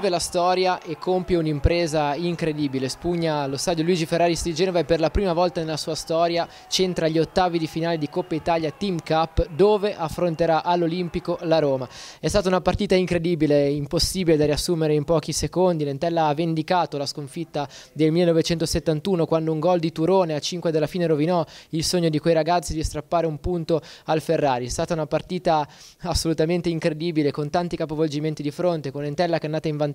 scrive la storia e compie un'impresa incredibile. Spugna lo stadio Luigi Ferraris di Genova e per la prima volta nella sua storia centra gli ottavi di finale di Coppa Italia Team Cup, dove affronterà all'Olimpico la Roma. È stata una partita incredibile, impossibile da riassumere in pochi secondi. L'Entella ha vendicato la sconfitta del 1971 quando un gol di Turone a 5 della fine rovinò il sogno di quei ragazzi di strappare un punto al Ferrari. È stata una partita assolutamente incredibile, con tanti capovolgimenti di fronte, con l'Entella che è andata in vantaggio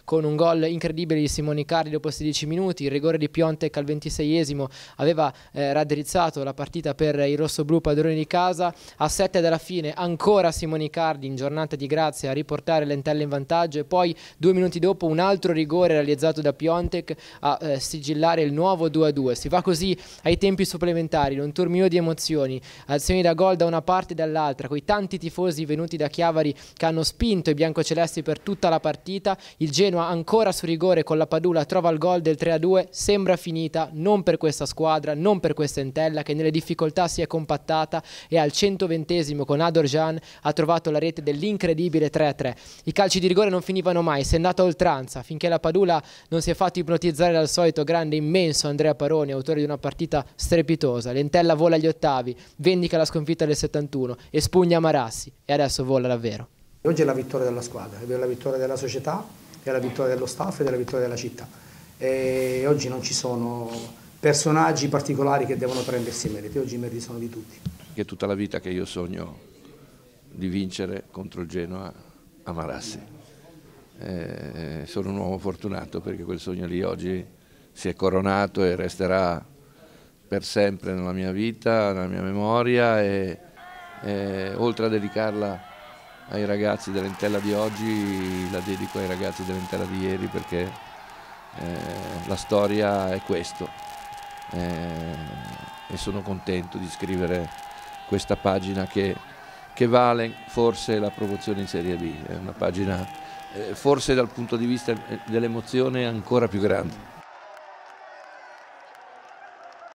con un gol incredibile di Simone Icardi dopo 16 minuti, il rigore di Piontek al 26esimo aveva raddrizzato la partita per i rossoblù padroni di casa. A 7 dalla fine ancora Simone Icardi in giornata di grazia a riportare l'Entella in vantaggio e poi 2 minuti dopo un altro rigore realizzato da Piontek a sigillare il nuovo 2-2. Si va così ai tempi supplementari, un turmino di emozioni, azioni da gol da una parte e dall'altra, quei tanti tifosi venuti da Chiavari che hanno spinto i biancocelesti per tutta la partita. Il Genoa ancora su rigore con la Padula trova il gol del 3-2, sembra finita, non per questa squadra, non per questa Entella che nelle difficoltà si è compattata e al 120esimo con Adorjan ha trovato la rete dell'incredibile 3-3. I calci di rigore non finivano mai, si è andata a oltranza finché la Padula non si è fatto ipnotizzare dal solito grande immenso Andrea Paroni, autore di una partita strepitosa. L'Entella vola agli ottavi, vendica la sconfitta del 71 e spugna Marassi e adesso vola davvero. Oggi è la vittoria della squadra, è la vittoria della società, è la vittoria dello staff e è la vittoria della città. E oggi non ci sono personaggi particolari che devono prendersi i meriti, oggi i meriti sono di tutti. È tutta la vita che io sogno di vincere contro il Genoa a Marassi. Sono un uomo fortunato perché quel sogno lì oggi si è coronato e resterà per sempre nella mia vita, nella mia memoria e oltre a dedicarla ai ragazzi dell'Entella di oggi, la dedico ai ragazzi dell'Entella di ieri perché la storia è questo e sono contento di scrivere questa pagina che vale forse la promozione in Serie B, è una pagina forse dal punto di vista dell'emozione ancora più grande.